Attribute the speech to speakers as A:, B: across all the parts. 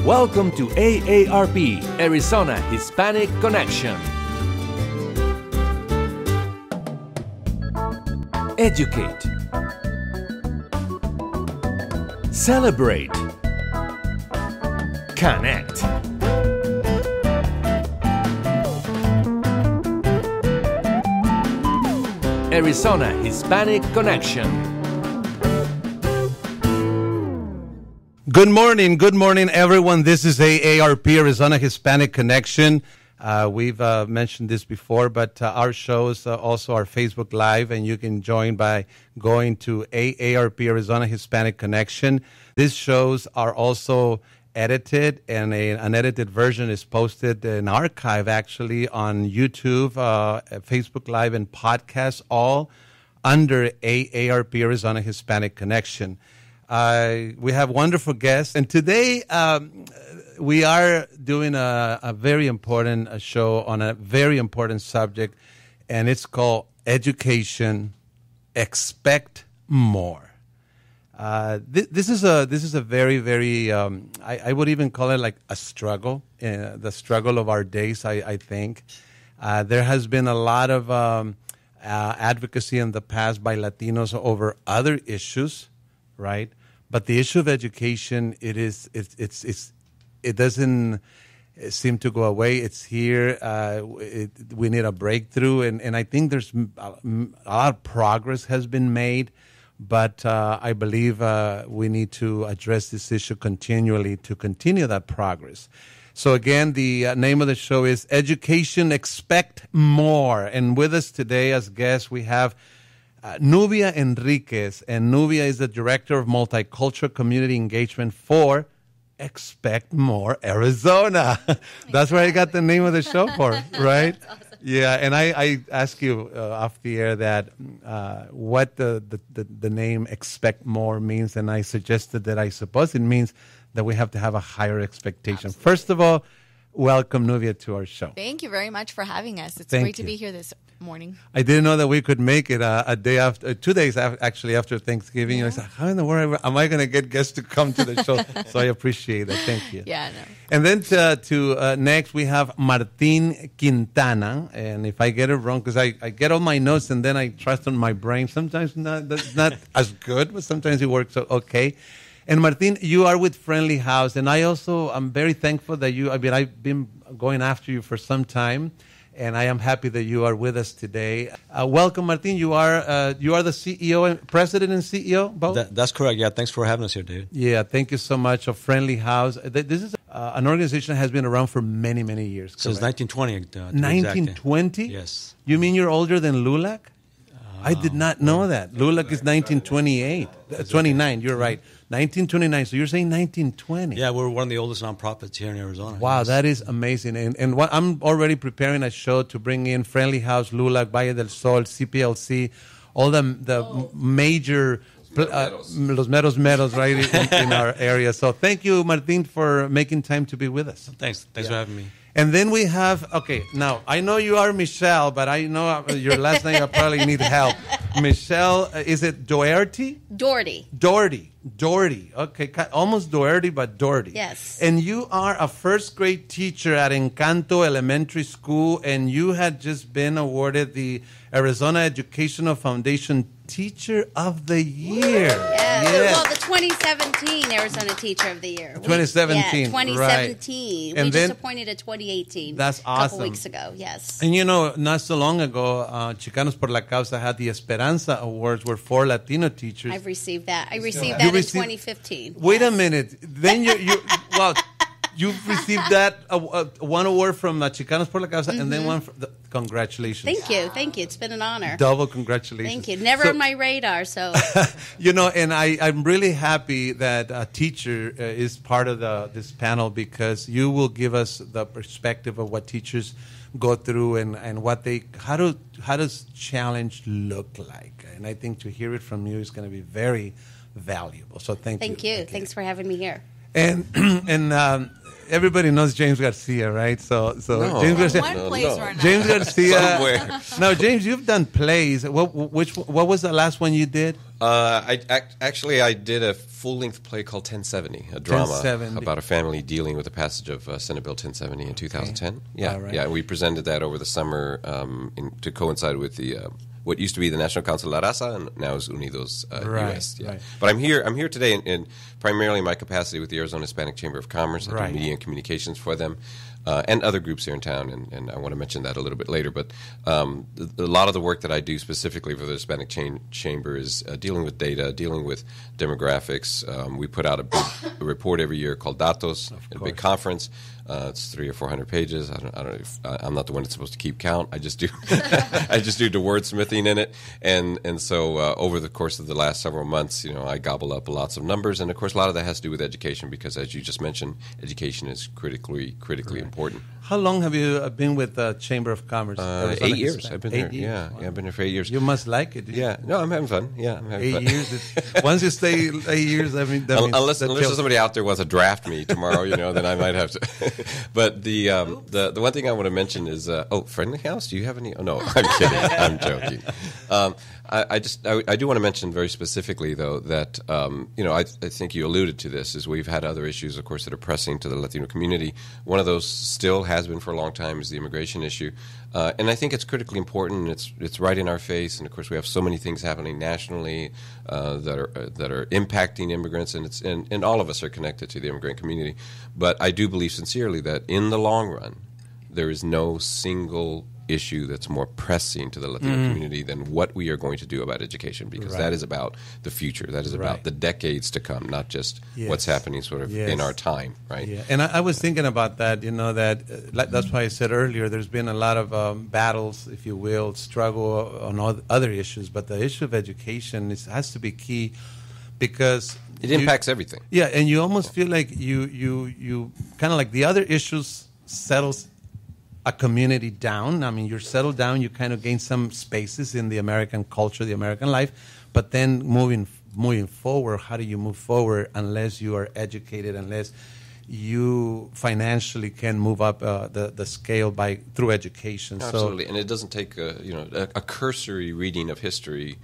A: Welcome to AARP, Arizona Hispanic Connection. Educate. Celebrate. Connect. Arizona Hispanic Connection.
B: Good morning, everyone. This is AARP, Arizona Hispanic Connection. We've mentioned this before, but our shows also are Facebook Live, and you can join by going to AARP, Arizona Hispanic Connection. These shows are also edited, and an edited version is posted in archive, actually, on YouTube, Facebook Live, and podcasts, all under AARP, Arizona Hispanic Connection. We have wonderful guests, and today we are doing a very important show on a very important subject, and it's called Education. Expect More. This is a very, very, I would even call it like a struggle, the struggle of our days, I think. There has been a lot of advocacy in the past by Latinos over other issues, right? But the issue of education, it doesn't seem to go away. It's here. We need a breakthrough, and I think there's a lot of progress has been made. But I believe we need to address this issue continually to continue that progress. So again, the name of the show is Education. Expect More. And with us today as guests, we have Nubia Enriquez. And Nubia is the Director of Multicultural Community Engagement for Expect More Arizona. That's where I got the name of the show for, right? That's awesome. Yeah, and I asked you off the air that what the name Expect More means, and I suggested that I suppose it means that we have to have a higher expectation. Absolutely. First of all, welcome, Nubia, to our show.
C: Thank you very much for having us. It's great to be here this morning.
B: I didn't know that we could make it a day after, 2 days actually after Thanksgiving. Yeah. I said, how in the world am I going to get guests to come to the show? So I appreciate it. Thank you.
C: Yeah, no.
B: And then to next we have Martine Quintana. And if I get it wrong, because I get all my notes and then I trust on my brain. Sometimes that's not as good, but sometimes it works okay. And Martine, you are with Friendly House, and I'm very thankful that I've been going after you for some time, and I am happy that you are with us today. Welcome, Martine. You are the CEO and president and CEO, both?
D: That's correct. Yeah, thanks for having us here, David.
B: Yeah, thank you so much. Of Friendly House. This is an organization that has been around for many, many years.
D: Since 1920.
B: 1920?
D: Yes.
B: You mean you're older than LULAC? I did not know that. LULAC is 1928. 29, you're right. 1929. So you're saying 1920.
D: Yeah, we're one of the oldest nonprofits here in Arizona.
B: Wow, yes. That is amazing. And I'm already preparing a show to bring in Friendly House, LULAC, Valle del Sol, CPLC, all the major Los Meros, right, in our area. So thank you, Martine, for making time to be with us.
D: Thanks for having me.
B: And then we have, now, I know you are Michelle, but I know your last name, I probably need help. Michelle, is it Doherty?
C: Doherty. Okay, almost Doherty, but Doherty. Yes.
B: And you are a first grade teacher at Encanto Elementary School, and you had just been awarded the Arizona Educational Foundation Teacher of the Year.
C: Yes. Well, the 2017 Arizona Teacher of the Year.
B: 2017.
C: 2017.
B: Right.
C: We just appointed a 2018.
B: That's awesome.
C: A couple weeks ago, yes.
B: And not so long ago, Chicanos por la Causa had the Esperanza Awards, where 4 Latino teachers.
C: I've received that. I received that in 2015.
B: Wait a minute. Then you've received that one award from Chicanos por la Causa, and then one for congratulations.
C: Thank you. It's been an honor.
B: Double congratulations.
C: Thank you. Never on my radar, so.
B: And I'm really happy that a teacher is part of this panel, because you will give us the perspective of what teachers go through and what how does challenge look like. And I think to hear it from you is going to be very valuable. So thank you.
C: Thank you. Thanks for having me here.
B: And everybody knows James Garcia, right? So
E: No.
B: James Garcia.
E: One place or another.
B: James Garcia.
E: Somewhere.
B: Now, James, you've done plays. What was the last one you did?
E: I did a full-length play called 1070, a drama
B: 1070.
E: about a family dealing with the passage of Senate Bill 1070 in 2010. Yeah,
B: All right.
E: yeah. We presented that over the summer to coincide with the what used to be the National Council La Raza and now is Unidos
B: Right,
E: US. Yeah.
B: right.
E: But I'm here today in primarily my capacity with the Arizona Hispanic Chamber of Commerce. I
B: Right.
E: do media and communications for them. And other groups here in town, and I want to mention that a little bit later. But a lot of the work that I do specifically for the Hispanic Chamber is dealing with data, dealing with demographics. We put out a report every year called Datos, a big conference. It's 300 or 400 pages. I don't know if I'm not the one that's supposed to keep count. I just do I just do the wordsmithing in it, and so over the course of the last several months, I gobble up lots of numbers, and of course a lot of that has to do with education because, as you just mentioned, education is critically important.
B: How long have you been with the Chamber of Commerce?
E: 8 years. I've been
B: 8
E: here.
B: years.
E: Yeah,
B: Wow.
E: yeah, I've been here for 8 years.
B: You must like it.
E: Yeah, no, I'm having fun. Yeah, I'm having
B: 8
E: fun.
B: years. Once you stay 8 years, that means
E: Unless
B: that
E: there's somebody out there wants to draft me tomorrow, then I might have to. But the one thing I want to mention is Friendly House. Do you have any? Oh no, I'm kidding. I'm joking. I do want to mention very specifically though that I think you alluded to this is we've had other issues, of course, that are pressing to the Latino community. One of those still has been for a long time is the immigration issue, and I think it's critically important. It's right in our face, and of course we have so many things happening nationally that are impacting immigrants, and all of us are connected to the immigrant community. But I do believe sincerely that in the long run, there is no single issue that's more pressing to the Latino community than what we are going to do about education, because that is about the future. That is about the decades to come, not just what's happening sort of in our time, right?
B: Yeah, and I was thinking about that, that's why I said earlier there's been a lot of battles, if you will, struggle on other issues, but the issue of education has to be key because
E: it impacts everything.
B: Yeah, and you almost feel like you kind of like the other issues settles a community down. I mean, you're settled down, you kind of gain some spaces in the American culture, the American life, but then moving forward, how do you move forward unless you are educated, unless you financially can move up the scale through education?
E: Absolutely, and it doesn't take a cursory reading of history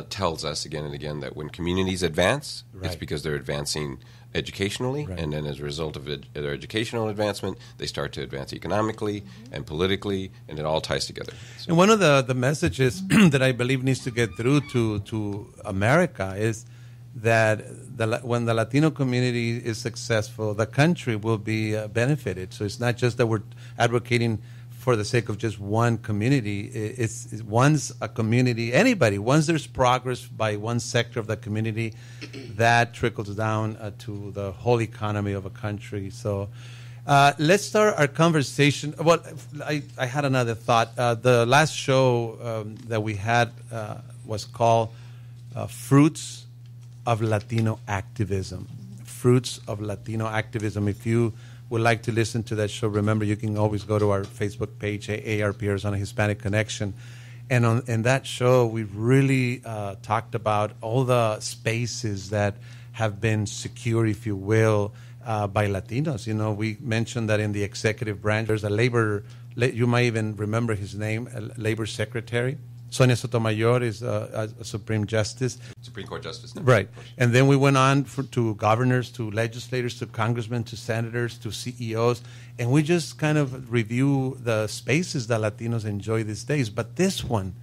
E: tells us again and again that when communities advance, it's because they're advancing educationally, and then as a result of their educational advancement, they start to advance economically and politically, and it all ties together. So.
B: And one of the messages that I believe needs to get through to America is that when the Latino community is successful, the country will be benefited. So it's not just that we're advocating for the sake of just one community. It's once a community, once there's progress by one sector of the community, that trickles down to the whole economy of a country. So let's start our conversation. Well, I had another thought. The last show that we had was called Fruits of Latino Activism. Fruits of Latino Activism. If you would like to listen to that show, remember you can always go to our Facebook page, AARP Arizona Hispanic Connection. And in that show, we really talked about all the spaces that have been secure, if you will, by Latinos. We mentioned that in the executive branch, there's a labor, you might even remember his name, a labor secretary. Sonia Sotomayor is a Supreme Justice.
E: Supreme Court Justice. No?
B: Right. And then we went on to governors, to legislators, to congressmen, to senators, to CEOs, and we just kind of review the spaces that Latinos enjoy these days. But this one,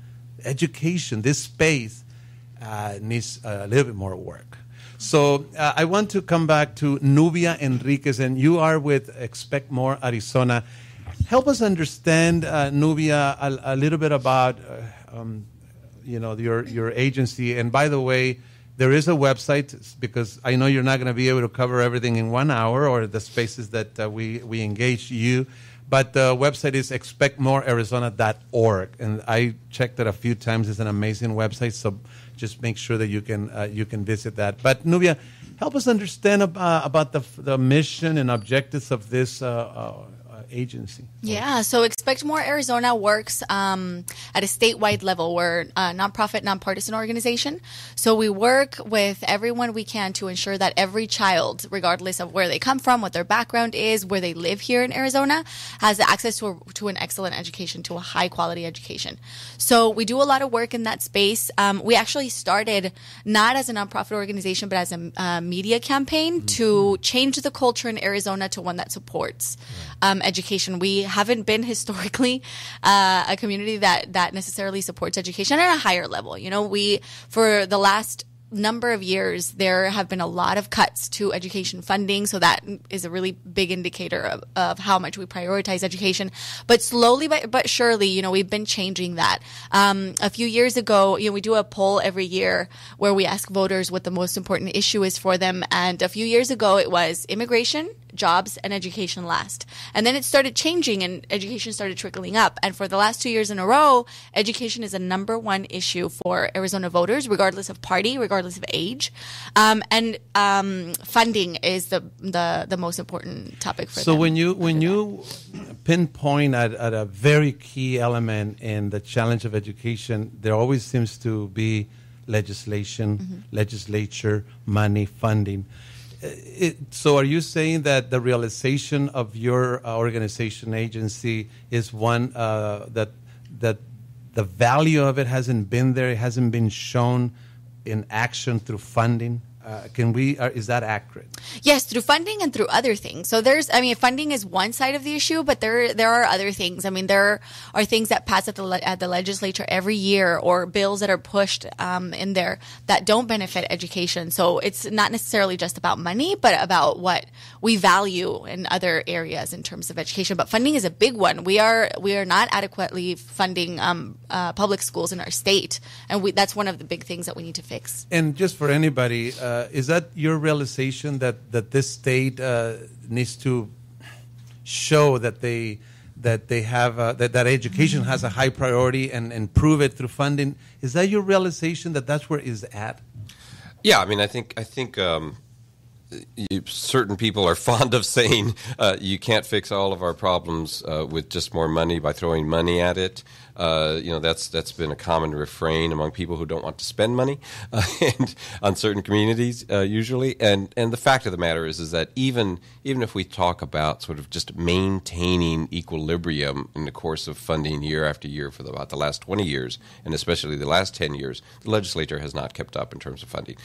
B: education, this space needs a little bit more work. So I want to come back to Nubia Enriquez, and you are with Expect More Arizona. Help us understand, Nubia, a little bit about your agency. And by the way, there is a website, because I know you're not going to be able to cover everything in 1 hour or the spaces that we engage you. But the website is expectmorearizona.org, and I checked it a few times. It's an amazing website, so just make sure that you can visit that. But Nubia, help us understand about the mission and objectives of this agency?
F: Yeah, so Expect More Arizona works at a statewide level. We're a nonprofit, nonpartisan organization. So we work with everyone we can to ensure that every child, regardless of where they come from, what their background is, where they live here in Arizona, has access to an excellent education, to a high-quality education. So we do a lot of work in that space. We actually started not as a nonprofit organization, but as a media campaign to change the culture in Arizona to one that supports education. We haven't been historically a community that necessarily supports education at a higher level. You know, for the last number of years, there have been a lot of cuts to education funding. So that is a really big indicator of how much we prioritize education. But slowly but surely, you know, we've been changing that. A few years ago, you know, we do a poll every year where we ask voters what the most important issue is for them. And a few years ago, it was immigration, jobs, and education last. And then it started changing and education started trickling up. And for the last 2 years in a row, education is a number one issue for Arizona voters, regardless of party, regardless of age. And funding is the most important topic for them.
B: So when you pinpoint at a very key element in the challenge of education, there always seems to be legislation, legislature, money, funding. So are you saying that the realization of your organization agency is one that the value of it hasn't been there, it hasn't been shown in action through funding? Is that accurate?
F: Yes, through funding and through other things. So funding is one side of the issue, but there are other things. I mean, there are things that pass at the legislature every year, or bills that are pushed in there that don't benefit education. So it's not necessarily just about money, but about what we value in other areas in terms of education. But funding is a big one. We are not adequately funding public schools in our state, and that's one of the big things that we need to fix.
B: And just for anybody, is that your realization that this state needs to show that they have that education has a high priority and prove it through funding? Is that your realization that that's where it's at?
E: Yeah, I mean, I think certain people are fond of saying you can't fix all of our problems with just more money by throwing money at it. That's been a common refrain among people who don't want to spend money and on certain communities usually. And the fact of the matter is that even if we talk about sort of just maintaining equilibrium in the course of funding year after year for about the last 20 years, and especially the last 10 years, the legislature has not kept up in terms of funding.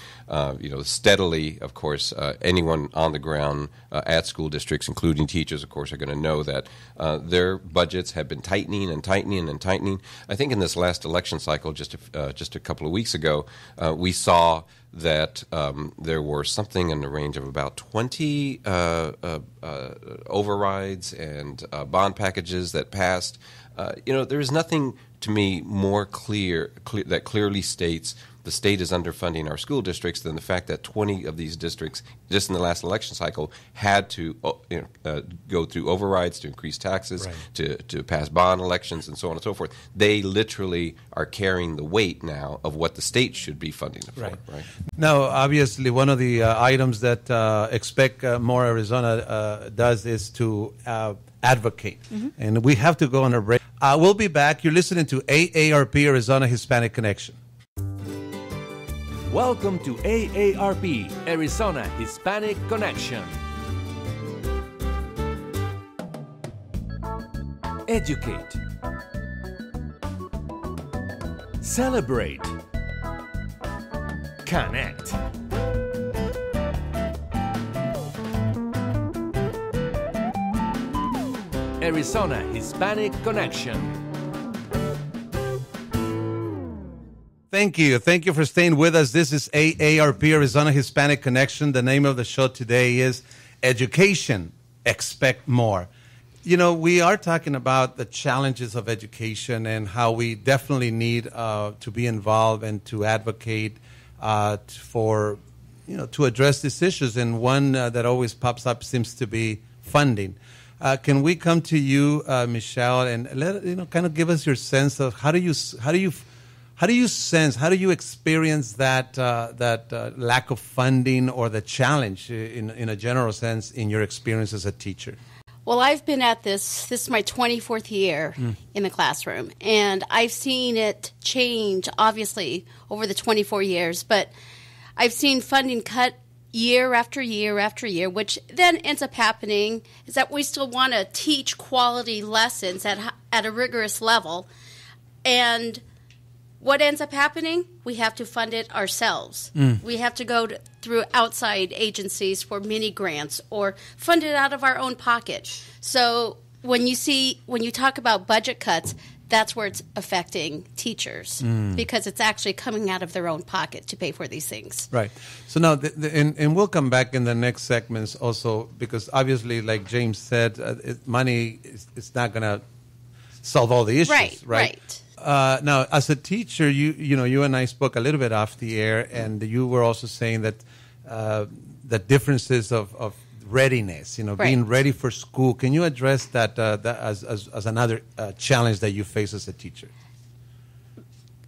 E: Steadily, of course, anyone on the ground at school districts, including teachers, of course, are going to know that their budgets have been tightening and tightening and tightening. I think in this last election cycle, just a couple of weeks ago, we saw that there were something in the range of about 20 overrides and bond packages that passed. There is nothing to me more clear that clearly states the state is underfunding our school districts than the fact that 20 of these districts, just in the last election cycle, had to go through overrides to increase taxes, right, to pass bond elections, and so on and so forth. They literally are carrying the weight now of what the state should be funding it for. Right.
B: Now, obviously, one of the items that Expect More Arizona does is to advocate. And we have to go on a break. We'll be back. You're listening to AARP, Arizona Hispanic Connection.
A: Welcome to AARP, Arizona Hispanic Connection. Educate. Celebrate. Connect. Arizona Hispanic Connection.
B: Thank you. Thank you for staying with us. This is AARP, Arizona Hispanic Connection. The name of the show today is Education, Expect More. We are talking about the challenges of education and how we definitely need to be involved and to advocate for, to address these issues. And one that always pops up seems to be funding. Can we come to you, Michelle, and kind of give us your sense of how do you experience that lack of funding or the challenge in a general sense in your experience as a teacher?
G: Well, I've been at this is my 24th year in the classroom, and I've seen it change, obviously, over the 24 years, but I've seen funding cut year after year after year, which then ends up happening is that we still want to teach quality lessons at a rigorous level, and what ends up happening? We have to fund it ourselves. We have to go through outside agencies for mini grants or fund it out of our own pocket. So when you talk about budget cuts, that's where it's affecting teachers because it's actually coming out of their own pocket to pay for these things.
B: Right. So now, and we'll come back in the next segments also because obviously, like James said, money is not going to solve all the issues, right? Now, as a teacher, you and I spoke a little bit off the air, and you were also saying that the differences of readiness, being ready for school. Can you address that as another challenge that you face as a teacher?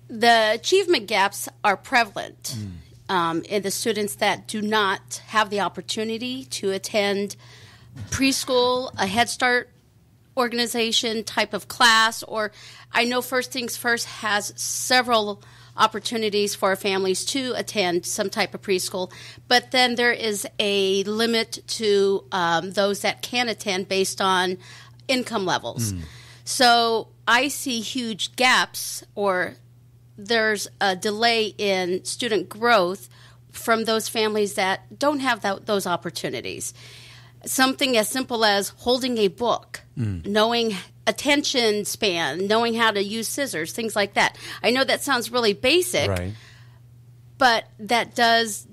G: The achievement gaps are prevalent in the students that do not have the opportunity to attend preschool, a Head Start organization type of class, or I know First Things First has several opportunities for families to attend some type of preschool, but then there is a limit to those that can attend based on income levels. So I see huge gaps, or there's a delay in student growth from those families that don't have those opportunities. Something as simple as holding a book, knowing attention span, knowing how to use scissors, things like that. I know that sounds really basic, but that does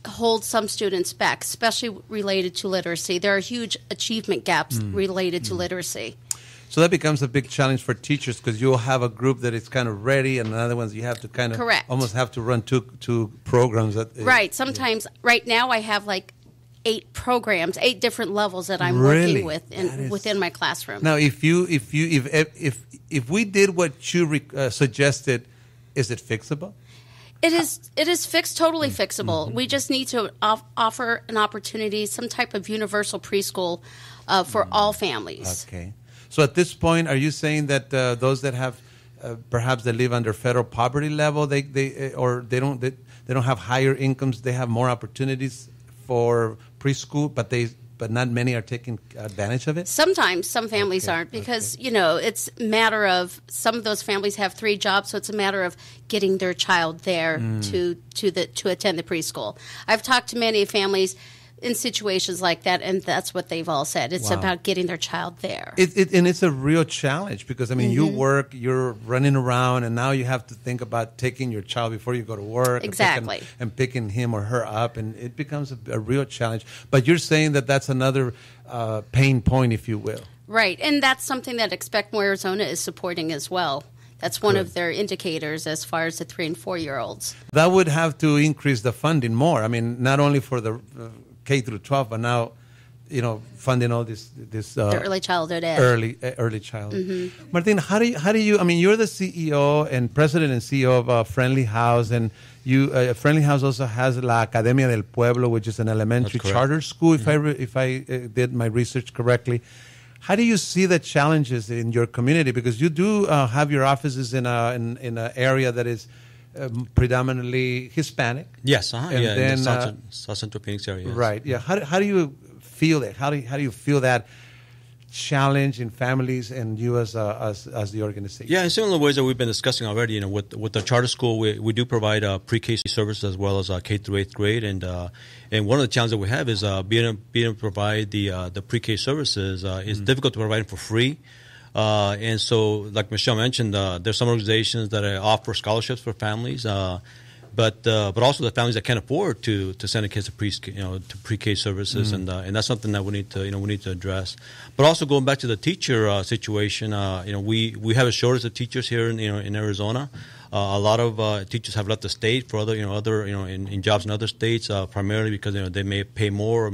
G: hold some students back, especially related to literacy. There are huge achievement gaps related to literacy.
B: So that becomes a big challenge for teachers because you'll have a group that is kind of ready and another ones you have to kind of almost have to run two programs. Sometimes,
G: right now I have like 8 programs, 8 different levels that I'm working with within my classroom.
B: Now, if we did what you suggested, is it fixable?
G: It is fixed, totally fixable. We just need to offer an opportunity, some type of universal preschool for all families.
B: Okay. So at this point, are you saying that those that have perhaps they live under federal poverty level, they don't have higher incomes, they have more opportunities for preschool, but not many are taking advantage of it?
G: Sometimes some families aren't because, it's a matter of some of those families have 3 jobs, so it's a matter of getting their child there to attend the preschool. I've talked to many families in situations like that, and that's what they've all said. It's about getting their child there.
B: And it's a real challenge because, you work, you're running around, and now you have to think about taking your child before you go to work.
G: Exactly.
B: And picking him or her up, and it becomes a real challenge. But you're saying that that's another pain point, if you will.
G: Right, and that's something that Expect More Arizona is supporting as well. That's one of their indicators as far as the 3- and 4-year-olds.
B: That would have to increase the funding more. Not only for the K through 12, but now, funding all this
G: the early childhood ed.
B: Early childhood. Martine, how do you? You're the CEO and president and CEO of Friendly House, and Friendly House also has La Academia del Pueblo, which is an elementary charter school. If I did my research correctly, how do you see the challenges in your community? Because you do have your offices in an area that is predominantly Hispanic.
D: Yes,
B: and
D: then, in the South Central Phoenix area. Yes.
B: Right. Yeah. How do you feel that? How do you feel that challenge in families and you as the organization?
D: Yeah, in similar ways that we've been discussing already. With the charter school, we do provide pre-K services as well as K through 8th grade, and one of the challenges that we have is being able to provide the pre-K services. It's difficult to provide them for free. And so, like Michelle mentioned, there's some organizations that offer scholarships for families, but also the families that can't afford to send their kids to pre-K services, and that's something that we need to address. But also going back to the teacher situation, we have a shortage of teachers here in Arizona. A lot of teachers have left the state for other in jobs in other states, primarily because they may pay more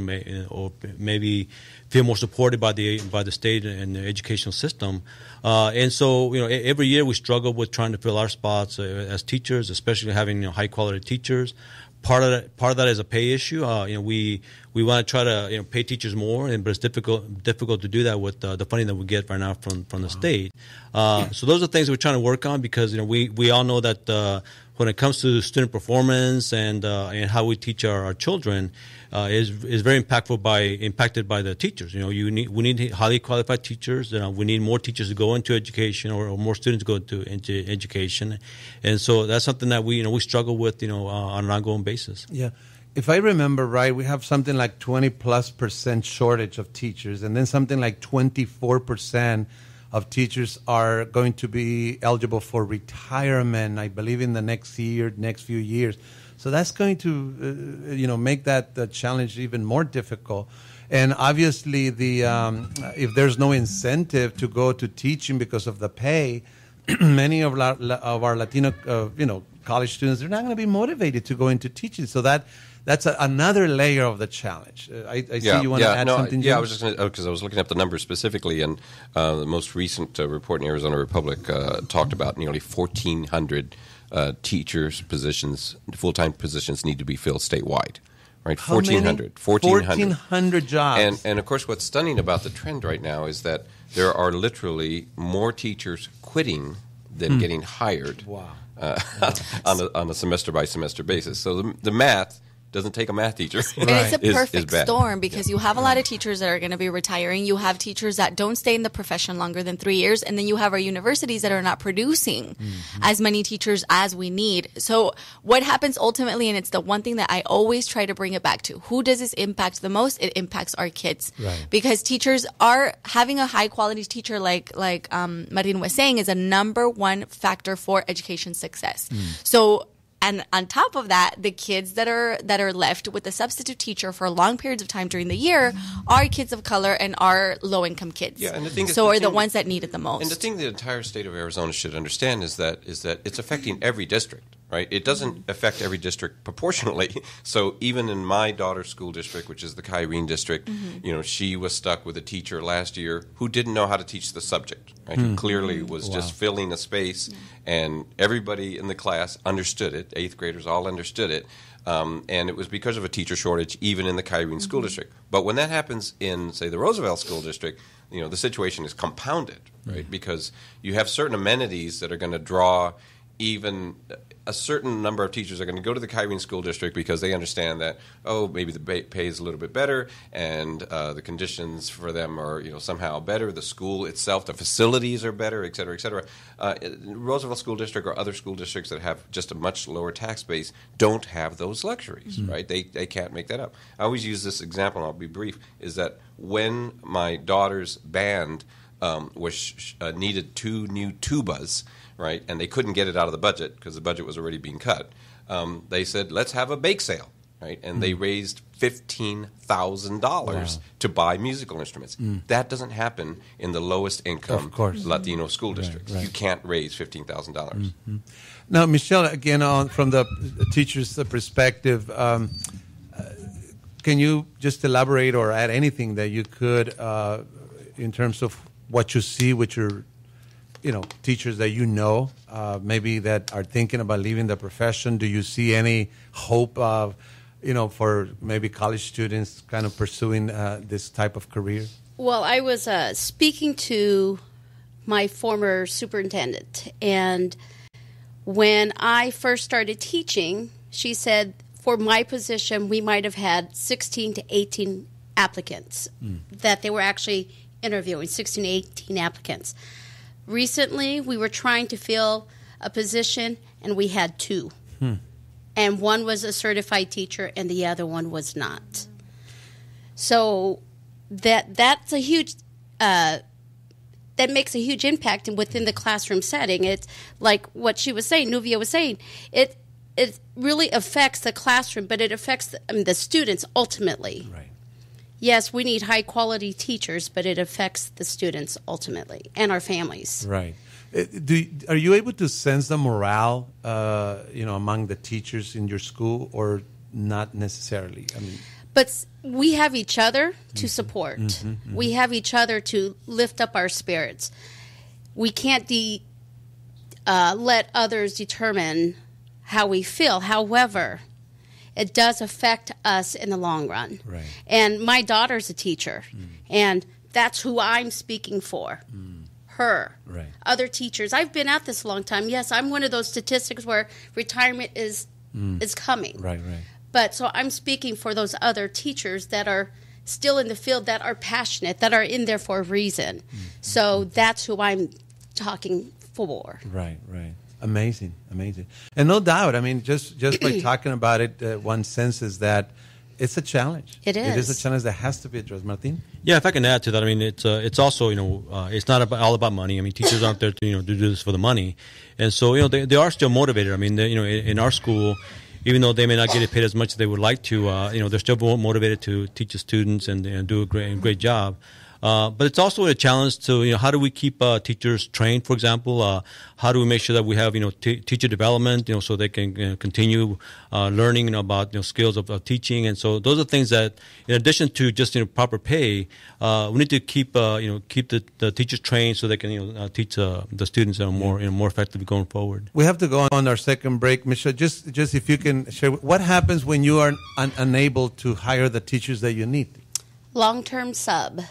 D: or maybe feel more supported by the state and the educational system, and so every year we struggle with trying to fill our spots as teachers, especially having high quality teachers. Part of that is a pay issue. We we want to try to pay teachers more, but it's difficult to do that with the funding that we get right now from the state. So those are things we're trying to work on, because we all know that when it comes to student performance and how we teach our children, is very impacted by the teachers. We need highly qualified teachers. We need more teachers to go into education, or more students go into education, and so that's something that we struggle with on an ongoing basis.
B: Yeah. If I remember right, we have something like 20+% shortage of teachers, and then something like 24% of teachers are going to be eligible for retirement, I believe, in the next few years. So that's going to, make that challenge even more difficult. And obviously, if there's no incentive to go to teaching because of the pay, many of our Latino, college students, they're not going to be motivated to go into teaching. So that's another layer of the challenge. I see you want to add something, Jim?
E: Yeah, I was just going to, because I was looking up the numbers specifically, and the most recent report in Arizona Republic talked about nearly 1,400 teachers' positions, full-time positions need to be filled statewide. Right, 1,400.
B: 1,400 jobs.
E: And of course, what's stunning about the trend right now is that there are literally more teachers quitting than getting hired.
B: Wow.
E: On a semester-by-semester basis. So the math doesn't take a math teacher.
F: And it's a perfect storm, because you have a lot of teachers that are going to be retiring. You have teachers that don't stay in the profession longer than 3 years. And then you have our universities that are not producing as many teachers as we need. So what happens ultimately, and it's the one thing that I always try to bring it back to, who does this impact the most? It impacts our kids. Right. Because teachers are having a high quality teacher, like Martine was saying, is a number one factor for education success. So, and on top of that, the kids that are left with a substitute teacher for long periods of time during the year are kids of color and are low-income kids.
E: Yeah, and the thing
F: are the ones that need it the most.
E: And the thing the entire state of Arizona should understand is that it's affecting every district, right? It doesn't affect every district proportionally. So even in my daughter's school district, which is the Kyrene district, she was stuck with a teacher last year who didn't know how to teach the subject, right? Who clearly was just filling a space, and everybody in the class understood it. 8th graders all understood it. And it was because of a teacher shortage, even in the Kyrene school district. But when that happens in, say, the Roosevelt school district, the situation is compounded, right? Because you have certain amenities that are going to draw even a certain number of teachers are going to go to the Kyrene school district because they understand that, maybe the pay is a little bit better, and the conditions for them are somehow better. The school itself, the facilities are better, et cetera, et cetera. Roosevelt School District or other school districts that have just a much lower tax base don't have those luxuries, right? They can't make that up. I always use this example, and I'll be brief, is that when my daughter's band needed 2 new tubas, right, and they couldn't get it out of the budget because the budget was already being cut, they said, let's have a bake sale, right? And they raised $15,000 to buy musical instruments. That doesn't happen in the lowest income Latino school districts. Right. You can't raise $15,000.
B: Now, Michelle, again, from the teacher's perspective, can you just elaborate or add anything that you could in terms of what you see with your teachers that maybe that are thinking about leaving the profession? Do you see any hope of, for maybe college students kind of pursuing this type of career?
G: Well, I was speaking to my former superintendent, and when I first started teaching, she said for my position we might have had 16 to 18 applicants that they were actually interviewing, 16 to 18 applicants. Recently, we were trying to fill a position, and we had 2. And one was a certified teacher, and the other one was not. So that's a huge that makes a huge impact within the classroom setting. It's like what she was saying, Nuvia was saying. It really affects the classroom, but it affects the students ultimately. Right. Yes, we need high-quality teachers, but it affects the students ultimately and our families.
B: Right. Are you able to sense the morale, among the teachers in your school, or not necessarily?
G: But we have each other to support. We have each other to lift up our spirits. We can't let others determine how we feel. However, it does affect us in the long run.
B: Right.
G: And my daughter's a teacher, and that's who I'm speaking for. Her.
B: Right.
G: Other teachers. I've been at this a long time. Yes, I'm one of those statistics where retirement is coming.
B: Right.
G: But so I'm speaking for those other teachers that are still in the field, that are passionate, that are in there for a reason. So that's who I'm talking for.
B: Right. Amazing. And no doubt, I mean, just by talking about it, one senses that it's a challenge.
G: It is.
B: It is a challenge that has to be addressed. Martine?
D: Yeah, if I can add to that, I mean, it's also, it's not all about money. I mean, teachers aren't there to do this for the money, and so they are still motivated. I mean, in our school, even though they may not get paid as much as they would like to, they're still motivated to teach the students and do a great job. But it's also a challenge to, how do we keep teachers trained, for example? How do we make sure that we have, teacher development, so they can continue learning about, skills of teaching. And so those are things that, in addition to just, proper pay, we need to keep the teachers trained so they can, teach the students more effectively going forward.
B: We have to go on our second break. Michelle, just if you can share, what happens when you are unable to hire the teachers that you need?
G: Long-term sub.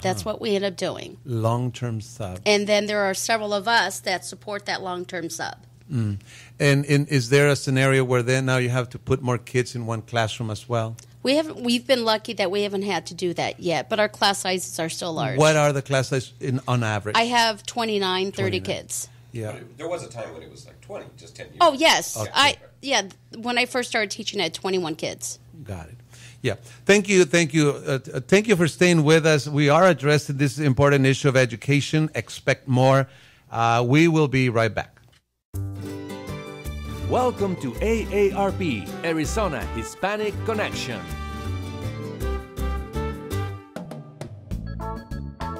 G: That's what we end up doing.
B: Long-term sub.
G: And then there are several of us that support that long-term sub.
B: And is there a scenario where then now you have to put more kids in one classroom as well?
G: We've been lucky that we haven't had to do that yet, but our class sizes are still large.
B: What are the class sizes on average?
G: I have 29, 30 kids.
B: Yeah.
E: There was a time when it was like 20, just 10 years.
G: Oh, yes.
B: Okay.
G: When I first started teaching, I had 21 kids.
B: Got it. Yeah. Thank you for staying with us. We are addressing this important issue of education. Expect more. We will be right back.
A: Welcome to AARP, Arizona Hispanic Connection.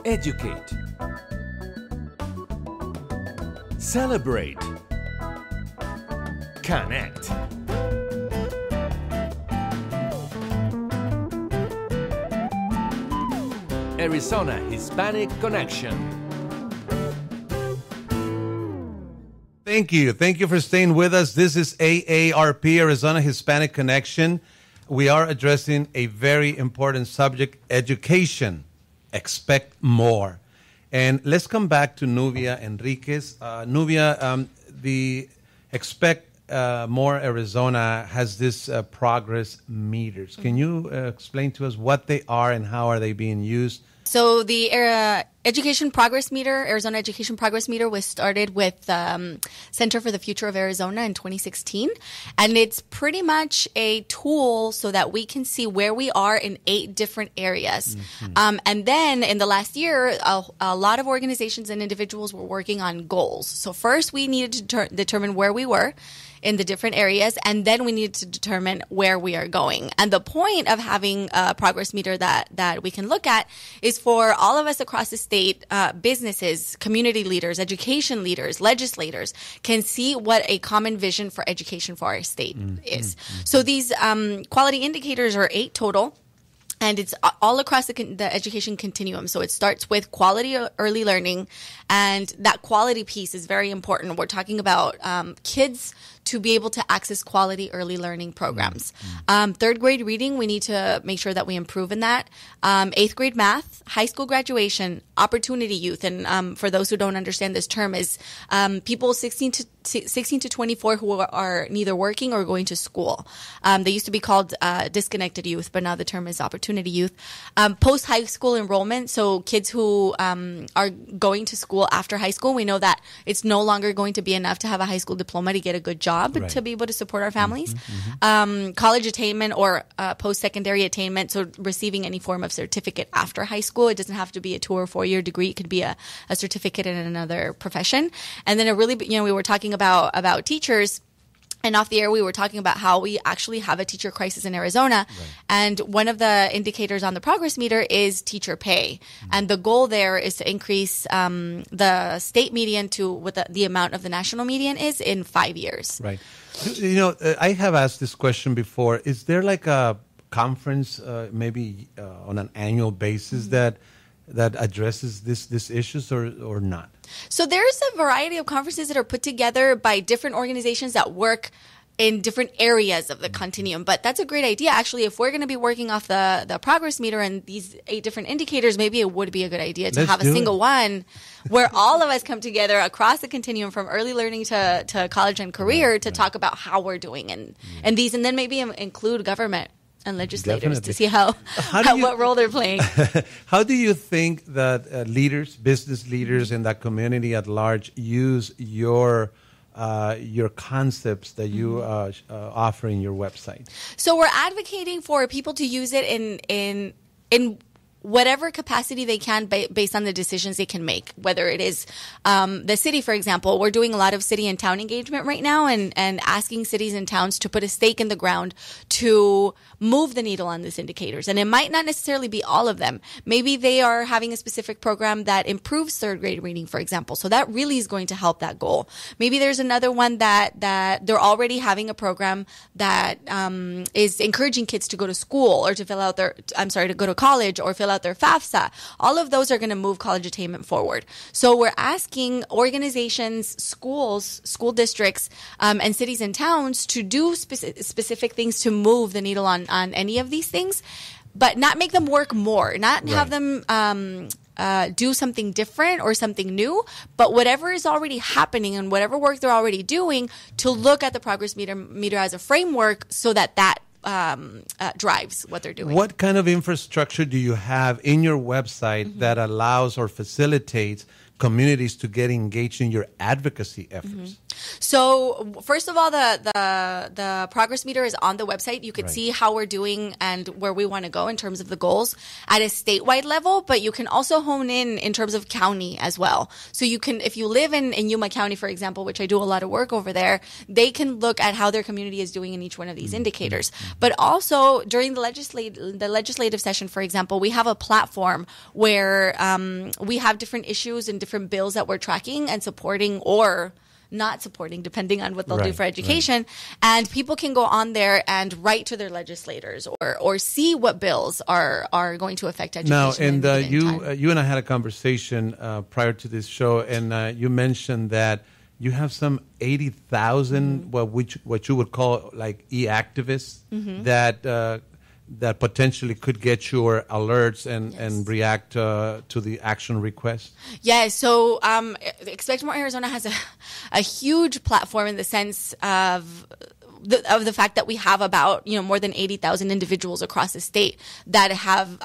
A: Educate. Celebrate. Connect. Arizona Hispanic Connection.
B: Thank you. Thank you for staying with us. This is AARP, Arizona Hispanic Connection. We are addressing a very important subject, education. Expect more. And let's come back to Nubia Enriquez. Nubia, the Expect More Arizona has this progress meters. Can you explain to us what they are and how are they being used?
F: So the Education Progress Meter, Arizona Education Progress Meter, was started with Center for the Future of Arizona in 2016. And it's pretty much a tool so that we can see where we are in 8 different areas. And then in the last year, a lot of organizations and individuals were working on goals. So first we needed to determine where we were in the different areas, and then we need to determine where we are going. And the point of having a progress meter that we can look at is for all of us across the state, businesses, community leaders, education leaders, legislators, can see what a common vision for education for our state is. So these quality indicators are 8 total. And it's all across the education continuum. So it starts with quality early learning, and that quality piece is very important. We're talking about kids to be able to access quality early learning programs. 3rd grade reading, we need to make sure that we improve in that. 8th grade math, high school graduation, opportunity youth. And for those who don't understand this term, is people 16 to 24 who are neither working or going to school. They used to be called disconnected youth, but now the term is opportunity youth. Post-high school enrollment, so kids who are going to school after high school. We know that it's no longer going to be enough to have a high school diploma to get a good job to be able to support our families. College attainment or post-secondary attainment, so receiving any form of certificate after high school. It doesn't have to be a 2 or 4 year degree. It could be a certificate in another profession. And then we were talking about teachers. And off the air, we were talking about how we actually have a teacher crisis in Arizona. And one of the indicators on the progress meter is teacher pay. And the goal there is to increase the state median to what the amount of the national median is in 5 years.
B: Right. I have asked this question before. Is there like a conference, maybe on an annual basis that addresses this issues or not?
F: So there's a variety of conferences that are put together by different organizations that work in different areas of the continuum. But that's a great idea. Actually, if we're going to be working off the progress meter and these 8 different indicators, maybe it would be a good idea to have a single one where all of us come together across the continuum from early learning to college and career to talk about how we're doing and these, and then maybe include government and legislators to see what role they're playing.
B: How do you think that leaders, business leaders in that community at large use your concepts that you offer in your website?
F: So we're advocating for people to use it in whatever capacity they can based on the decisions they can make, whether it is the city, for example. We're doing a lot of city and town engagement right now and asking cities and towns to put a stake in the ground to move the needle on these indicators. And it might not necessarily be all of them. Maybe they are having a specific program that improves third grade reading, for example. So that really is going to help that goal. Maybe there's another one that they're already having a program that is encouraging kids to go to school or to to go to college or fill out their FAFSA. All of those are going to move college attainment forward. So we're asking organizations, schools, school districts, and cities and towns to do specific things to move the needle on any of these things, but not make them work more, not have them do something different or something new, but whatever is already happening and whatever work they're already doing, to look at the progress meter as a framework so that drives what they're doing.
B: What kind of infrastructure do you have in your website that allows or facilitates communities to get engaged in your advocacy efforts?
F: So first of all, the progress meter is on the website. You could see how we're doing and where we want to go in terms of the goals at a statewide level, but you can also hone in terms of county as well. So you can, if you live in Yuma County, for example, which I do a lot of work over there, they can look at how their community is doing in each one of these indicators. But also during the legislative session, for example, we have a platform where we have different issues and different bills that we're tracking and supporting or not supporting, depending on what they'll do for education. And people can go on there and write to their legislators or see what bills are going to affect education.
B: Now, and you and I had a conversation prior to this show, and you mentioned that you have some 80,000 what you would call like e-activists that potentially could get your alerts and react to the action request?
F: Yeah, so Expect More Arizona has a huge platform in the sense of the fact that we have about more than 80,000 individuals across the state that have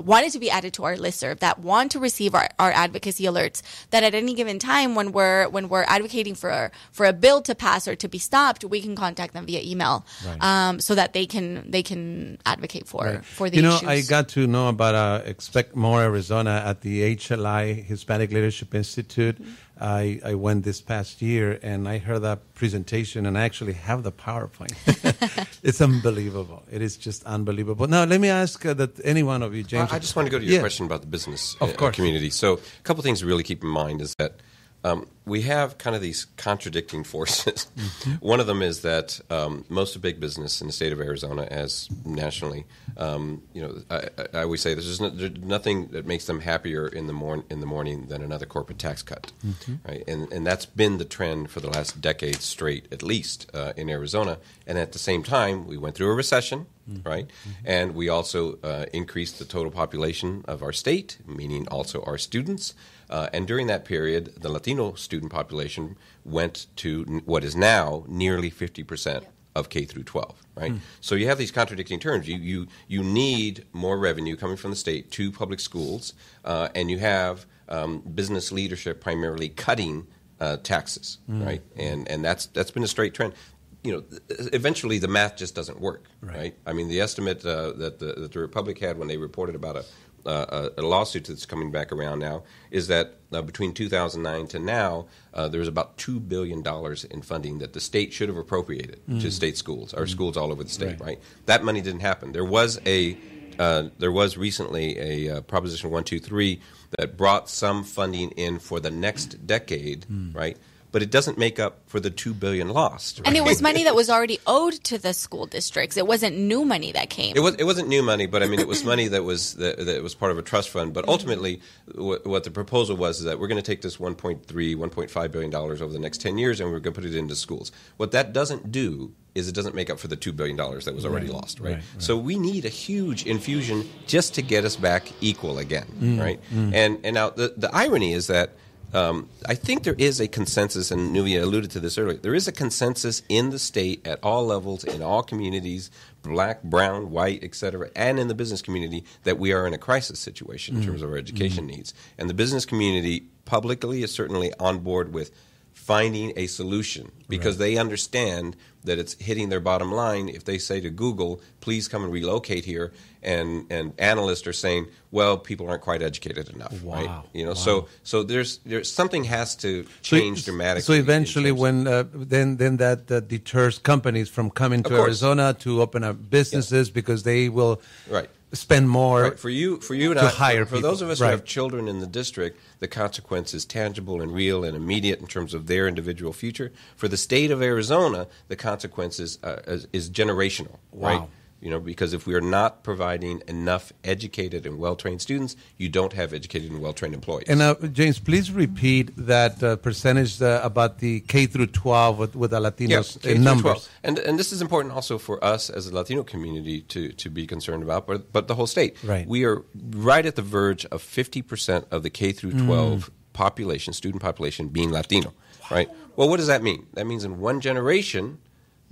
F: wanted to be added to our listserv, that want to receive our advocacy alerts, that at any given time when we're advocating for a bill to pass or to be stopped, we can contact them via email, so that they can advocate for the issues.
B: I got to know about Expect More Arizona at the HLI, Hispanic Leadership Institute. I went this past year, and I heard that presentation, and I actually have the PowerPoint. It's unbelievable. It is just unbelievable. Now, let me ask that any one of you, James.
E: I just want to go to your question about the business community. So a couple things to really keep in mind is that we have kind of these contradicting forces. One of them is that most of big business in the state of Arizona, as nationally, I always say there's nothing that makes them happier in the morning than another corporate tax cut, right? And that's been the trend for the last decade straight, at least in Arizona. And at the same time, we went through a recession. Right, and we also increased the total population of our state, meaning also our students. And during that period, the Latino student population went to what is now nearly 50% of K through 12. Right, so you have these contradicting terms. You need more revenue coming from the state to public schools, and you have business leadership primarily cutting taxes. Right, and that's been a straight trend. Eventually the math just doesn't work, right? I mean, the estimate that the Republic had when they reported about a lawsuit that's coming back around now is that between 2009 to now, there's about $2 billion in funding that the state should have appropriated to state schools, or schools all over the state, right? That money didn't happen. There was recently a Proposition 123 that brought some funding in for the next decade, right? but it doesn't make up for the $2 billion lost. Right?
F: And it was money that was already owed to the school districts. It wasn't new money that came.
E: It wasn't new money, but I mean, it was money that was part of a trust fund. But ultimately, what the proposal was is that we're going to take this $1.5 billion over the next 10 years, and we're going to put it into schools. What that doesn't do is it doesn't make up for the $2 billion that was already lost, right? So we need a huge infusion just to get us back equal again, right? And now the irony is that I think there is a consensus, and Nuvia alluded to this earlier, there is a consensus in the state at all levels, in all communities, black, brown, white, et cetera, and in the business community, that we are in a crisis situation in terms of our education needs. And the business community publicly is certainly on board with finding a solution because they understand that it's hitting their bottom line if they say to Google, please come and relocate here, and analysts are saying, well, people aren't quite educated enough, right? You know, so there's something has to change dramatically.
B: So eventually, when then that deters companies from coming to Arizona to open up businesses because they will spend more
E: for you and
B: to
E: I,
B: hire
E: for those of us who have children in the district, the consequence is tangible and real and immediate in terms of their individual future. For the state of Arizona, the consequence is generational, right? You know, because if we are not providing enough educated and well-trained students, you don't have educated and well-trained employees.
B: And James, please repeat that percentage about the K through 12 with the Latinos in numbers.
E: And this is important also for us as a Latino community to be concerned about, but the whole state.
B: Right.
E: We are right at the verge of 50% of the K through 12 population, student population, being Latino. Right. Well, what does that mean? That means in one generation,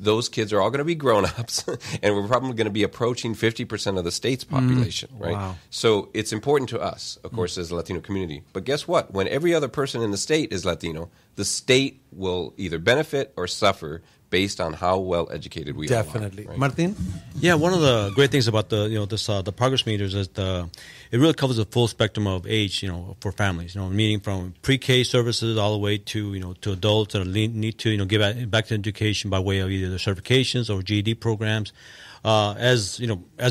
E: those kids are all going to be grown-ups, and we're probably going to be approaching 50% of the state's population, right? So it's important to us, of course, as a Latino community. But guess what? When every other person in the state is Latino, the state will either benefit or suffer based on how well educated we are.
B: Definitely.
E: Right?
B: Martine?
D: Yeah, one of the great things about the progress meters is it really covers the full spectrum of age, for families, meaning from pre-K services all the way to, to adults that need to, give back to education by way of either the certifications or GED programs. As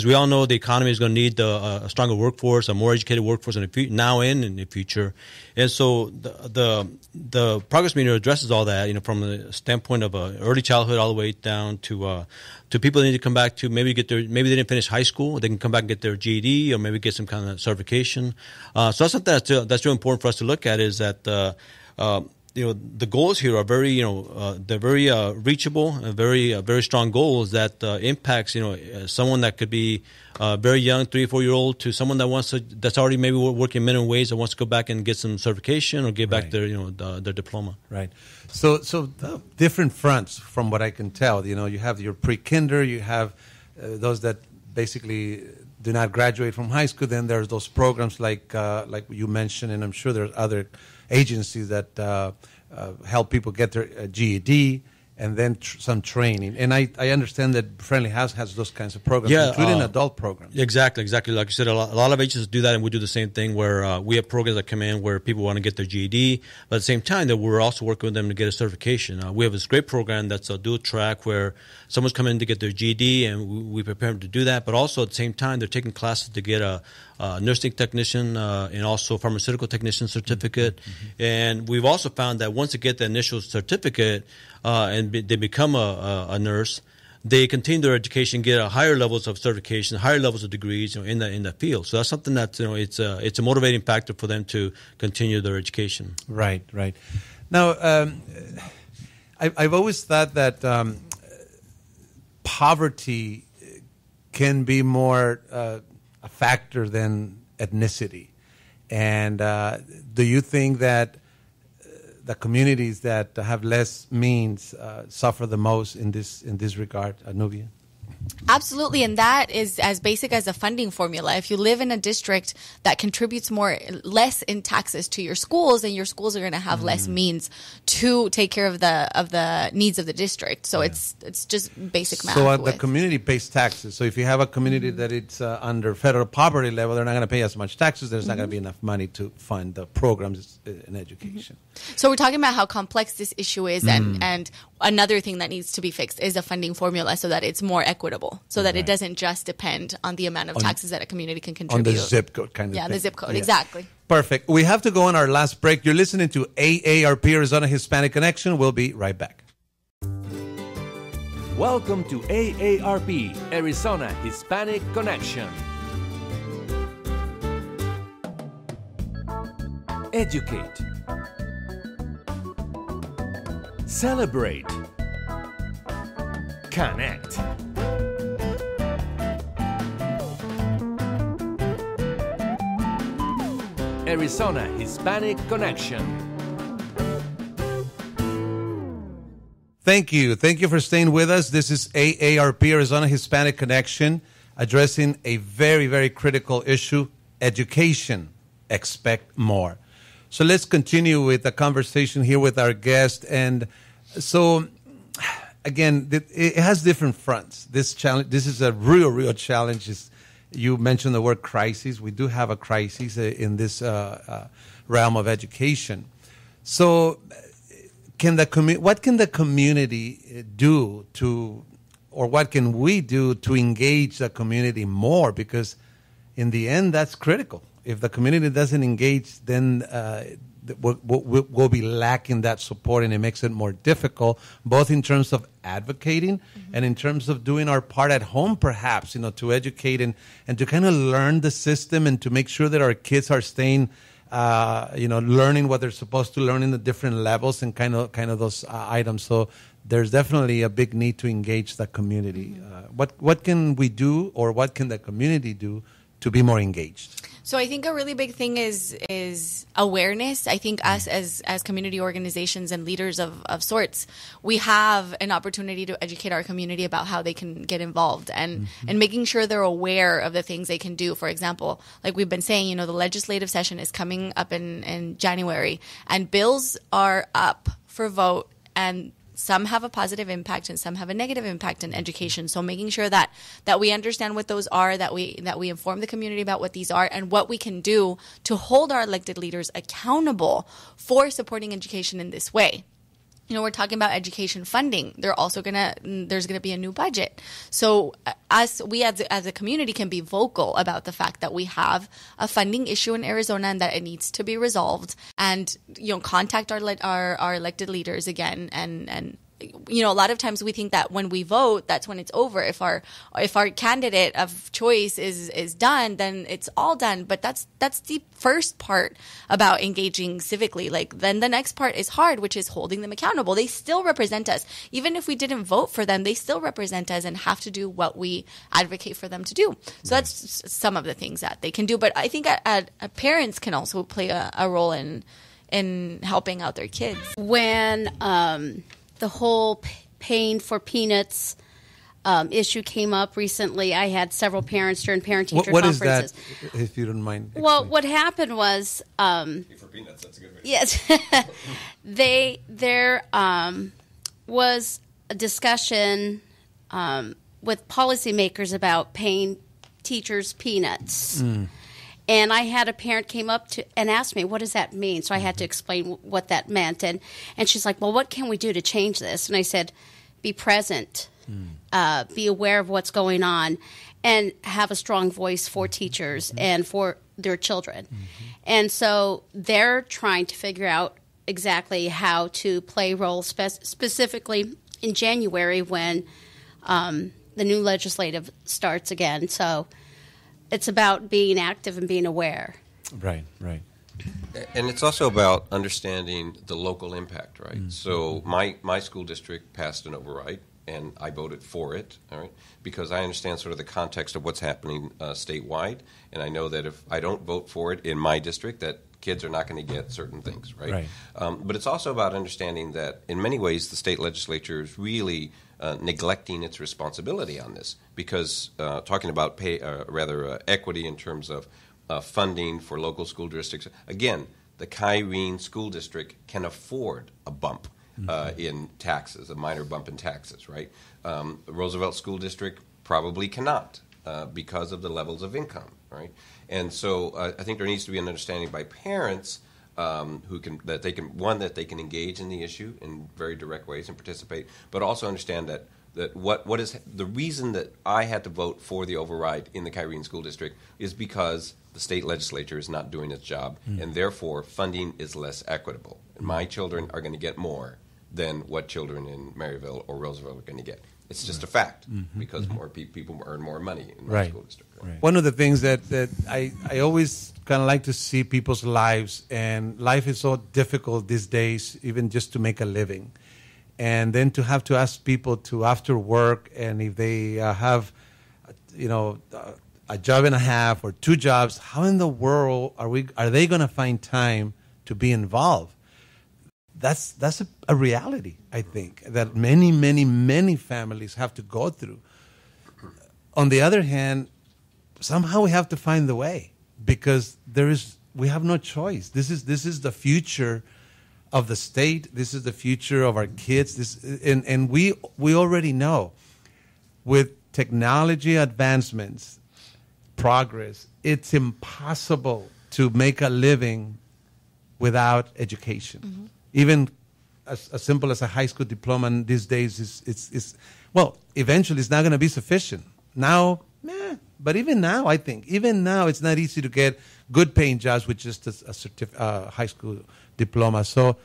D: we all know, the economy is going to need a stronger workforce, a more educated workforce now and in the future. And so the progress meter addresses all that, from the standpoint of early childhood all the way down to people that need to come back to maybe they didn't finish high school, they can come back and get their GED or maybe get some kind of certification. So that's something that's really important for us to look at is that the goals here are very, they're very reachable, very strong goals that impacts, someone that could be very young, 3 or 4 year old, to someone that's already maybe working minimum wage that wants to go back and get some certification or get back their, their diploma.
B: Right. So different fronts from what I can tell. You have your pre-kinder, you have those that basically do not graduate from high school. Then there's those programs like you mentioned, and I'm sure there's other agencies that help people get their GED and then some training. And I understand that Friendly House has those kinds of programs, including adult programs.
D: Exactly. Like you said, a lot of agencies do that, and we do the same thing where we have programs that come in where people want to get their GED, but at the same time that we're also working with them to get a certification. We have this great program that's a dual track where someone's coming in to get their GED, and we prepare them to do that, but also at the same time they're taking classes to get a nursing technician and also pharmaceutical technician certificate. And we've also found that once they get the initial certificate and they become a nurse, they continue their education, get higher levels of certification, higher levels of degrees in the field. So that's something that it's a motivating factor for them to continue their education.
B: Right. Now, I've always thought that poverty can be more a factor than ethnicity. And do you think that the communities that have less means suffer the most in this regard, Nubia?
F: Absolutely, and that is as basic as a funding formula. If you live in a district that contributes less in taxes to your schools, then your schools are going to have less means to take care of the needs of the district. So it's just basic math.
B: So the community pays taxes. So if you have a community that it's under federal poverty level, they're not going to pay as much taxes. There's not going to be enough money to fund the programs in education.
F: So we're talking about how complex this issue is, and another thing that needs to be fixed is a funding formula so that it's more equitable. equitable so that it doesn't just depend on the amount of taxes that a community can
B: On
F: contribute.
B: the zip code kind of thing.
F: Yeah, the zip code, exactly.
B: Perfect. We have to go on our last break. You're listening to AARP Arizona Hispanic Connection. We'll be right back.
A: Welcome to AARP, Arizona Hispanic Connection. Educate. Celebrate. Connect. Arizona Hispanic Connection.
B: Thank you. Thank you for staying with us. This is AARP, Arizona Hispanic Connection, addressing a very, very critical issue, education. Expect more. So let's continue with the conversation here with our guest. And so, again, it has different fronts. This is a real challenge. You mentioned the word crisis. We do have a crisis in this realm of education. So what can the community do or what can we do to engage the community more? Because in the end, that's critical. If the community doesn't engage, then we'll be lacking that support, and it makes it more difficult, both in terms of advocating and in terms of doing our part at home, perhaps, to educate and to kind of learn the system and to make sure that our kids are staying, learning what they're supposed to learn in the different levels and kind of those items. So there's definitely a big need to engage the community. What can we do, or what can the community do to be more engaged?
F: So I think a really big thing is awareness. I think us as community organizations and leaders of sorts, we have an opportunity to educate our community about how they can get involved and making sure they're aware of the things they can do. For example, like we've been saying, the legislative session is coming up in January, and bills are up for vote, and some have a positive impact and some have a negative impact in education. So making sure that we understand what those are, that we inform the community about what these are and what we can do to hold our elected leaders accountable for supporting education in this way. We're talking about education funding. There's gonna be a new budget. So we as a community can be vocal about the fact that we have a funding issue in Arizona and that it needs to be resolved, and contact our elected leaders again and a lot of times we think that when we vote, that's when it's over. If our candidate of choice is done, then it's all done. But that's the first part about engaging civically. Like, then the next part is hard, which is holding them accountable. They still represent us. Even if we didn't vote for them, they still represent us and have to do what we advocate for them to do. So that's some of the things that they can do. But I think parents can also play a role in helping out their kids.
G: When the whole paying for peanuts issue came up recently, I had several parents during parent-teacher conferences.
B: What is that, if you don't mind?
G: Well, what happened was...
E: for peanuts, that's a good way.
G: Yes. There was a discussion with policymakers about paying teachers peanuts. And I had a parent came up and asked me, what does that mean? So I had to explain what that meant. And she's like, well, what can we do to change this? And I said, be present, be aware of what's going on, and have a strong voice for teachers and for their children. And so they're trying to figure out exactly how to play a role, specifically in January when the new legislative starts again. So it's about being active and being aware.
B: Right.
E: And it's also about understanding the local impact, right? So my school district passed an override, and I voted for it, all right, because I understand sort of the context of what's happening statewide, and I know that if I don't vote for it in my district, that kids are not going to get certain things, right? But it's also about understanding that in many ways the state legislature is really neglecting its responsibility on this, because talking about equity in terms of funding for local school districts, again, the Kyrene School District can afford a bump in taxes, a minor bump in taxes, right? Roosevelt School District probably cannot because of the levels of income, right? And so I think there needs to be an understanding by parents that they can engage in the issue in very direct ways and participate, but also understand that that what is the reason that I had to vote for the override in the Kyrene School District is because the state legislature is not doing its job, and therefore funding is less equitable. And my children are going to get more than what children in Maryville or Roosevelt are going to get. It's just a fact because more people earn more money in my school district.
B: Right. One of the things that I always kind of like to see people's lives, and life is so difficult these days, even just to make a living. And then to have to ask people to, after work, and if they have, a job and a half or 2 jobs, how in the world are they going to find time to be involved? That's a reality, I think, that many, many, many families have to go through. On the other hand, somehow we have to find the way, because we have no choice. This is the future of the state. This is the future of our kids. And we already know, with technology advancements, progress, it's impossible to make a living without education. Even as simple as a high school diploma these days is eventually it's not going to be sufficient. Now, but even now, I think, it's not easy to get good paying jobs with just a high school diploma. So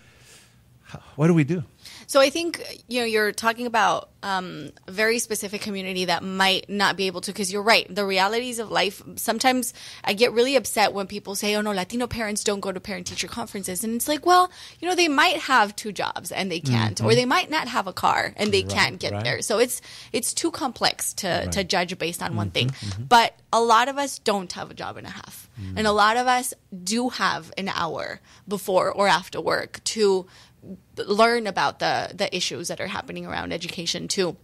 B: what do we do?
F: So I think, you're talking about a very specific community that might not be able to, because you're right. The realities of life, sometimes I get really upset when people say, oh no, Latino parents don't go to parent-teacher conferences. And it's like, well, they might have 2 jobs and they can't, or they might not have a car and they can't get there. So it's too complex to judge based on one thing. But a lot of us don't have a job and a half. And a lot of us do have an hour before or after work to learn about the issues that are happening around education, to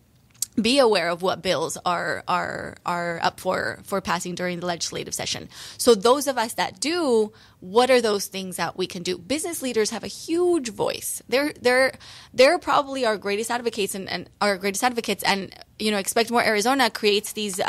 F: be aware of what bills are up for passing during the legislative session. So those of us that do, what are those things that we can do? Business leaders have a huge voice. They're probably our greatest advocates and Expect More Arizona creates these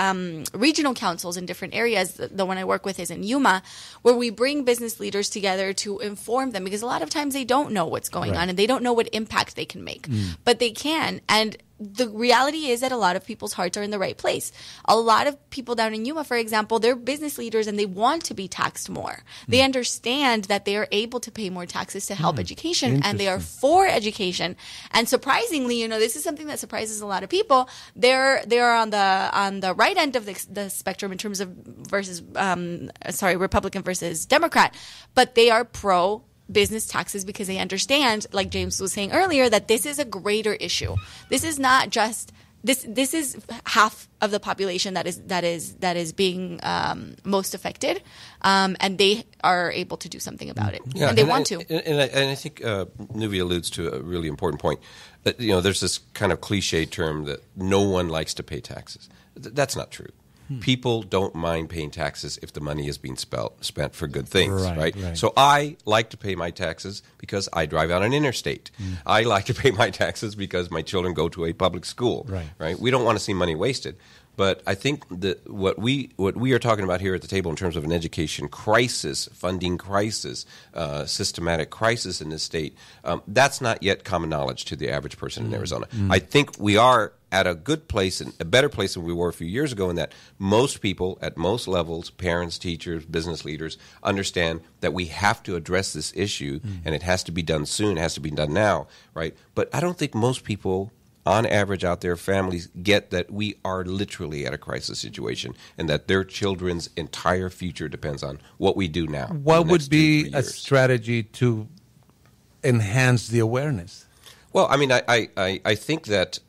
F: regional councils in different areas. The one I work with is in Yuma, where we bring business leaders together to inform them, because a lot of times they don't know what's going on and they don't know what impact they can make, but they can. And the reality is that a lot of people's hearts are in the right place. A lot of people down in Yuma, for example, they're business leaders and they want to be taxed more. They understand that they are able to pay more taxes to help education, and they are for education. And surprisingly, this is something that surprises a lot of people. They're on the right end of the spectrum in terms of Republican versus Democrat, but they are pro business taxes because they understand, like James was saying earlier, that this is a greater issue. This is not just this is half of the population that is being most affected, and they are able to do something about it, and they want to.
E: And I think Nuvi alludes to a really important point. There's this kind of cliche term that no one likes to pay taxes. That's not true. People don't mind paying taxes if the money is being spent for good things, right? So I like to pay my taxes because I drive on an interstate. I like to pay my taxes because my children go to a public school, right? We don't want to see money wasted. But I think that what we are talking about here at the table in terms of an education crisis, funding crisis, systematic crisis in this state, that's not yet common knowledge to the average person in Arizona. I think we are at a good place, and a better place than we were a few years ago, in that most people at most levels, parents, teachers, business leaders, understand that we have to address this issue, and it has to be done soon, it has to be done now, right? But I don't think most people, on average out there, families, get that we are literally at a crisis situation and that their children's entire future depends on what we do now.
B: What would be a strategy to enhance the awareness?
E: Well, I mean, I think that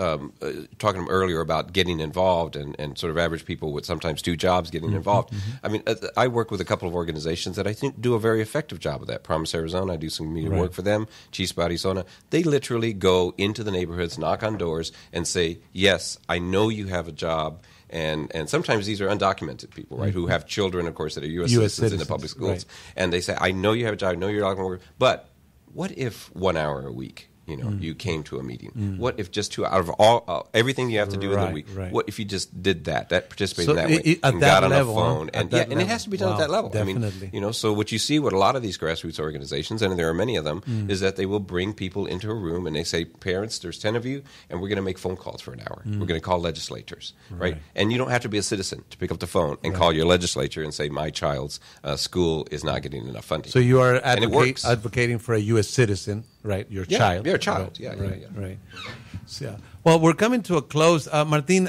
E: talking earlier about getting involved and sort of average people with sometimes 2 jobs getting involved. I mean, I work with a couple of organizations that I think do a very effective job of that. Promise Arizona, I do some community work for them. Chispa Arizona, they literally go into the neighborhoods, knock on doors, and say, yes, I know you have a job. And sometimes these are undocumented people, right, who have children, of course, that are U.S. citizens in the public schools. And they say, I know you have a job, I know you're not going to work, but what if 1 hour a week? you know, you came to a meeting? What if just out of all everything you have to do in the week, what if you just did that participated in that way, and got on a phone, and it has to be done at that level.
B: Definitely.
E: I mean, you know, so what you see with a lot of these grassroots organizations, and there are many of them, is that they will bring people into a room and they say, parents, there's 10 of you, and we're going to make phone calls for an hour. We're going to call legislators, right? And you don't have to be a citizen to pick up the phone and call your legislature and say, my child's school is not getting enough funding.
B: So you are advocating for a U.S. citizen, right? Your child.
E: Your child.
B: Right. So, yeah. Well, we're coming to a close. Martine,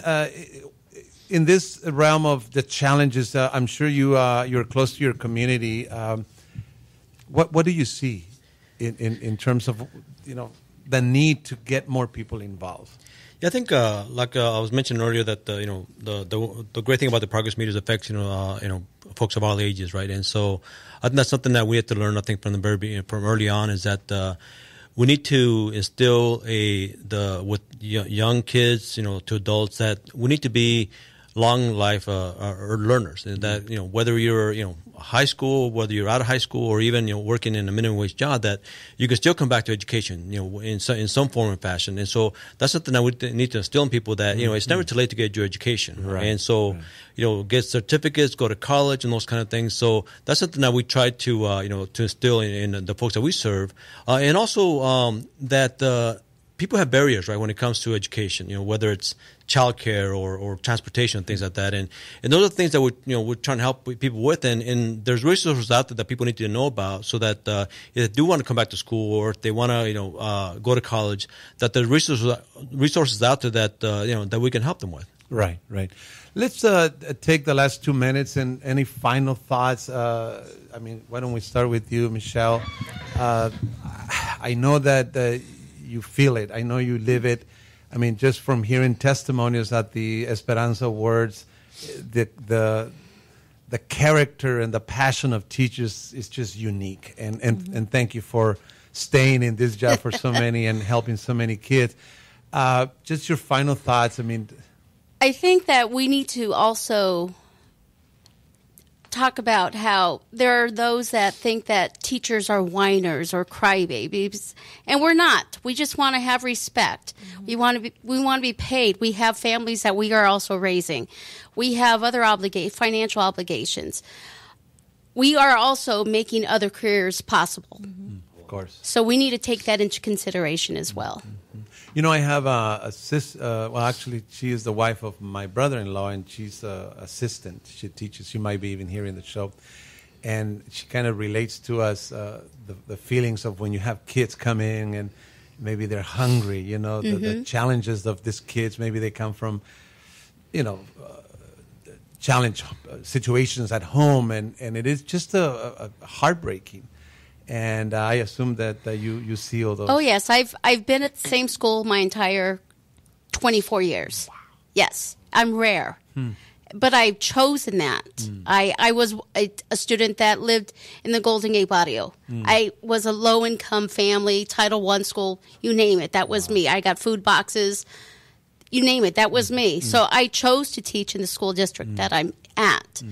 B: in this realm of the challenges, I'm sure you're close to your community. What do you see in terms of, you know, the need to get more people involved?
D: Yeah, I think like I was mentioning earlier that you know the great thing about the progress meters affects you know folks of all ages, right? And so I think that's something that we have to learn. I think from early on is that we need to instill with young kids, you know, to adults, that we need to be long life learners, and that, you know, whether you're, you know, high school, whether you're out of high school, or even, you know, working in a minimum wage job, that you can still come back to education, you know, in some form or fashion. And so that's something that we need to instill in people, that, you know, it's never too late to get your education.
B: Right.
D: And so, you know, get certificates, go to college, and those kind of things. So that's something that we try to, you know, to instill in the folks that we serve. And also that people have barriers, right, when it comes to education, you know, whether it's childcare or transportation and things like that. And those are the things that we're trying to help people with. And there's resources out there that people need to know about, so that if they do want to come back to school, or if they want to, you know, go to college, that there's resources out there that, you know, that we can help them with.
B: Right. Let's take the last 2 minutes, and any final thoughts. I mean, why don't we start with you, Michelle? I know that you feel it. I know you live it. I mean, just from hearing testimonials at the Esperanza Awards, the character and the passion of teachers is just unique. And thank you for staying in this job for so many and helping so many kids. Just your final thoughts. I mean,
G: I think that we need to also talk about how there are those that think that teachers are whiners or crybabies, and we're not. We just want to have respect. We want to be paid. We have families that we are also raising. We have other financial obligations. We are also making other careers possible.
B: Of course.
G: So we need to take that into consideration as well.
B: You know, I have a sister. Well, actually, she is the wife of my brother-in-law, and she's an assistant. She teaches. You might be even hearing the show. And she kind of relates to us the feelings of when you have kids come in and maybe they're hungry, you know, the challenges of these kids. Maybe they come from, you know, challenge situations at home, and it is just a heartbreaking. And I assume that you see all those.
G: Oh, yes. I've been at the same school my entire 24 years. Wow. Yes. I'm rare. But I've chosen that. I was a student that lived in the Golden Gate Barrio. I was a low-income family, Title I school, you name it. That was me. I got food boxes. You name it. That was me. So I chose to teach in the school district that I'm at.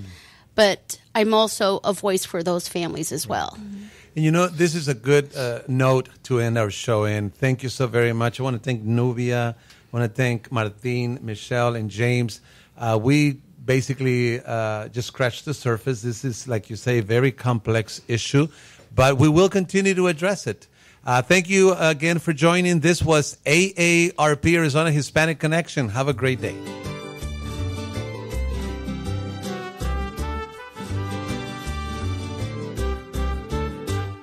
G: But I'm also a voice for those families as well.
B: And you know, this is a good note to end our show in. Thank you so very much. I want to thank Nubia. I want to thank Martine, Michelle, and James. We basically just scratched the surface. This is, like you say, a very complex issue, but we will continue to address it. Thank you again for joining. This was AARP, Arizona Hispanic Connection. Have a great day.